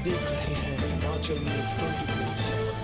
देख रहे हैं हिमाचल न्यूज 24/7।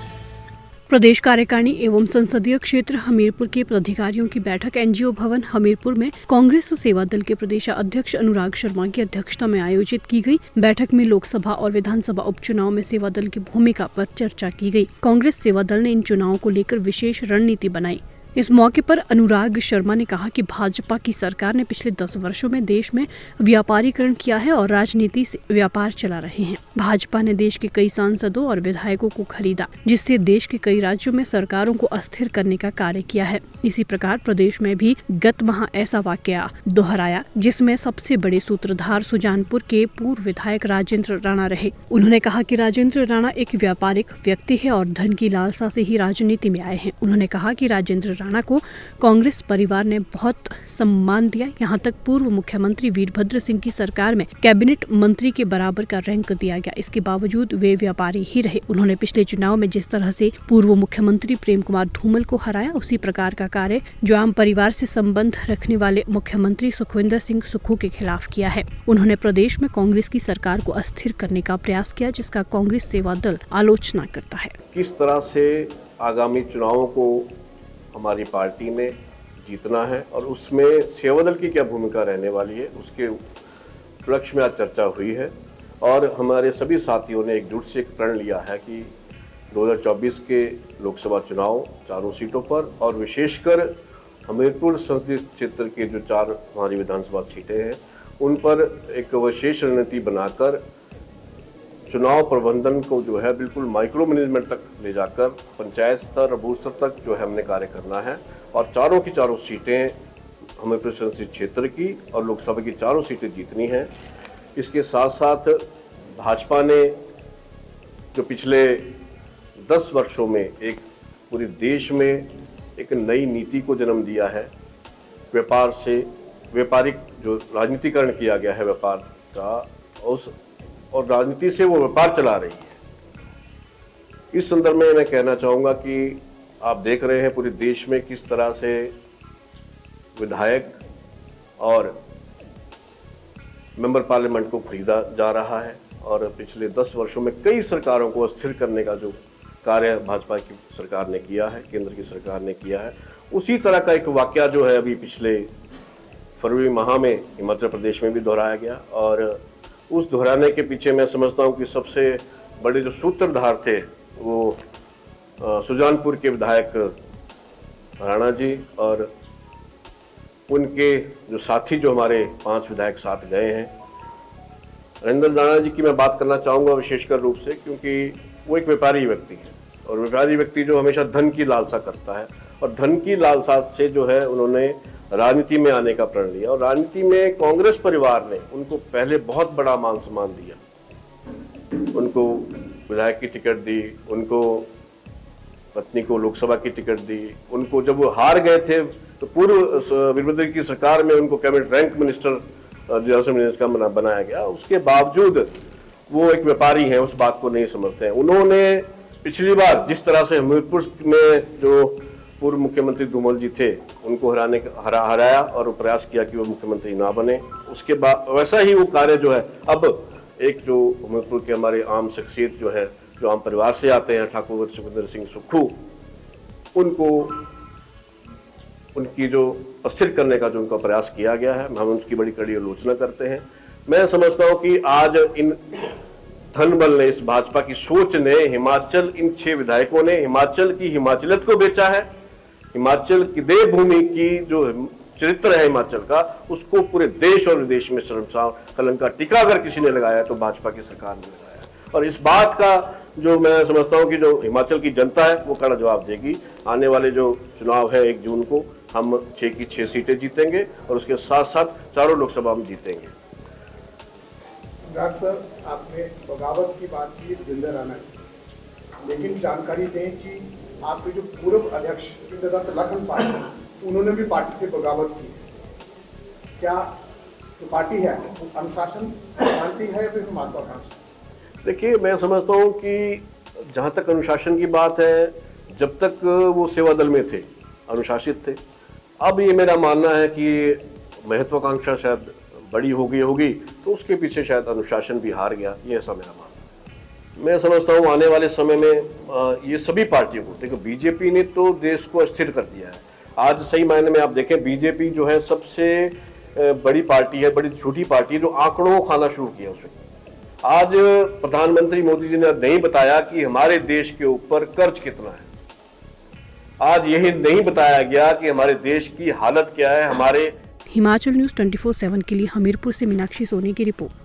प्रदेश कार्यकारिणी एवं संसदीय क्षेत्र हमीरपुर के पदाधिकारियों की बैठक एनजीओ भवन हमीरपुर में कांग्रेस सेवा दल के प्रदेश अध्यक्ष अनुराग शर्मा की अध्यक्षता में आयोजित की गई। बैठक में लोकसभा और विधानसभा उपचुनाव में सेवा दल की भूमिका पर चर्चा की गई। कांग्रेस सेवा दल ने इन चुनावों को लेकर विशेष रणनीति बनाई। इस मौके पर अनुराग शर्मा ने कहा कि भाजपा की सरकार ने पिछले 10 वर्षों में देश में व्यापारीकरण किया है और राजनीति से व्यापार चला रहे हैं। भाजपा ने देश के कई सांसदों और विधायकों को खरीदा, जिससे देश के कई राज्यों में सरकारों को अस्थिर करने का कार्य किया है। इसी प्रकार प्रदेश में भी गत माह ऐसा वाकया दोहराया, जिसमें सबसे बड़े सूत्रधार सुजानपुर के पूर्व विधायक राजेंद्र राणा रहे। उन्होंने कहा कि राजेंद्र राणा एक व्यापारिक व्यक्ति है और धन की लालसा से ही राजनीति में आए हैं। उन्होंने कहा कि राजेंद्र राणा को कांग्रेस परिवार ने बहुत सम्मान दिया, यहाँ तक पूर्व मुख्यमंत्री वीरभद्र सिंह की सरकार में कैबिनेट मंत्री के बराबर का रैंक दिया गया। इसके बावजूद वे व्यापारी ही रहे। उन्होंने पिछले चुनाव में जिस तरह से पूर्व मुख्यमंत्री प्रेम कुमार धूमल को हराया, उसी प्रकार का कार्य जो आम परिवार से संबंध रखने वाले मुख्यमंत्री सुखविंदर सिंह सुक्खू के खिलाफ किया है। उन्होंने प्रदेश में कांग्रेस की सरकार को अस्थिर करने का प्रयास किया, जिसका कांग्रेस सेवा दल आलोचना करता है। किस तरह से आगामी चुनावों को हमारी पार्टी ने जीतना है और उसमें सेवा दल की क्या भूमिका रहने वाली है, उसके उपलक्ष्य में आज चर्चा हुई है। और हमारे सभी साथियों ने एकजुट से एक प्रण लिया है कि 2024 के लोकसभा चुनाव चारों सीटों पर और विशेषकर हमीरपुर संसदीय क्षेत्र के जो 4 हमारी विधानसभा सीटें हैं, उन पर एक विशेष रणनीति बनाकर चुनाव प्रबंधन को जो है बिल्कुल माइक्रो मैनेजमेंट तक ले जाकर पंचायत स्तर और बूथ स्तर तक जो है हमने कार्य करना है। और चारों की चारों सीटें हमीरपुर संसदीय क्षेत्र की और लोकसभा की चारों सीटें जीतनी हैं। इसके साथ साथ भाजपा ने जो पिछले 10 वर्षों में एक पूरे देश में एक नई नीति को जन्म दिया है, व्यापार से व्यापारिक जो राजनीतिकरण किया गया है व्यापार का, और राजनीति से वो व्यापार चला रही है। इस संदर्भ में मैं कहना चाहूँगा कि आप देख रहे हैं पूरे देश में किस तरह से विधायक और मेंबर पार्लियामेंट को खरीदा जा रहा है और पिछले 10 वर्षों में कई सरकारों को अस्थिर करने का जो कार्य भाजपा की सरकार ने किया है, केंद्र की सरकार ने किया है, उसी तरह का एक वाकया जो है अभी पिछले फरवरी माह में हिमाचल प्रदेश में भी दोहराया गया। और उस दोहराने के पीछे मैं समझता हूँ कि सबसे बड़े जो सूत्रधार थे वो सुजानपुर के विधायक राणा जी और उनके जो साथी जो हमारे 5 विधायक साथ गए हैं। राजेंद्र राणा जी की मैं बात करना चाहूँगा विशेषकर रूप से, क्योंकि वो एक व्यापारी व्यक्ति है और व्यापारी व्यक्ति जो हमेशा धन की लालसा करता है और धन की लालसा से जो है उन्होंने राजनीति में आने का प्रण लिया। और राजनीति में कांग्रेस परिवार ने उनको पहले बहुत बड़ा मान सम्मान दिया, उनको विधायक की टिकट दी, उनको पत्नी को लोकसभा की टिकट दी, उनको जब वो हार गए थे तो पूर्व वीरभद्र की सरकार में उनको cabinet rank minister general minister का बनाया गया। उसके बावजूद वो एक व्यापारी हैं, उस बात को नहीं समझते हैं। उन्होंने पिछली बार जिस तरह से हमीरपुर में जो पूर्व मुख्यमंत्री धूमल जी थे उनको हराया और प्रयास किया कि वो मुख्यमंत्री ना बने, उसके बाद वैसा ही वो कार्य जो है अब एक जो हमीरपुर के हमारे आम शख्सियत जो है, जो आम परिवार से आते हैं, ठाकुर सुखविंदर सिंह सुक्खू, उनको उनकी जो अस्थिर करने का जो उनका प्रयास किया गया है, हम उनकी बड़ी कड़ी आलोचना करते हैं। मैं समझता हूँ कि आज इन धन बल ने, इस भाजपा की सोच ने हिमाचल, इन 6 विधायकों ने हिमाचल की हिमाचलियत को बेचा है। हिमाचल की देवभूमि की जो चरित्र है हिमाचल का, उसको पूरे देश और विदेश में शर्मसार कलंक का टीका अगर किसी ने लगाया तो भाजपा की सरकार ने लगाया है। और इस बात का जो मैं समझता हूँ कि जो हिमाचल की जनता है वो कड़ा जवाब देगी। आने वाले जो चुनाव है 1 जून को हम 6 की 6 सीटें जीतेंगे और उसके साथ साथ चारों लोकसभा में जीतेंगे। डॉक्टर सर, आपने बगावत की बात की जिंदा रहना, लेकिन जानकारी दें कि आपके जो पूर्व अध्यक्ष लखन पाटिल, उन्होंने भी पार्टी से बगावत की है। क्या जो पार्टी है वो अनुशासन मानती है या फिर महत्वाकांक्षा? देखिए, मैं समझता हूँ कि जहाँ तक अनुशासन की बात है, जब तक वो सेवा दल में थे, अनुशासित थे। अब ये मेरा मानना है कि महत्वाकांक्षा शायद बड़ी हो गई होगी तो उसके पीछे शायद अनुशासन भी हार गया, ये ऐसा मेरा मानना है। मैं समझता हूँ आने वाले समय में ये सभी पार्टियों को, देखो बीजेपी ने तो देश को अस्थिर कर दिया है। आज सही मायने में आप देखें बीजेपी जो है सबसे बड़ी पार्टी है, बड़ी छोटी पार्टी है जो आंकड़ों को खाना शुरू किया उसने। आज प्रधानमंत्री मोदी जी ने नहीं बताया कि हमारे देश के ऊपर कर्ज कितना है। आज यही नहीं बताया गया कि हमारे देश की हालत क्या है। हमारे हिमाचल न्यूज 24/7 के लिए हमीरपुर से मीनाक्षी सोनी की रिपोर्ट।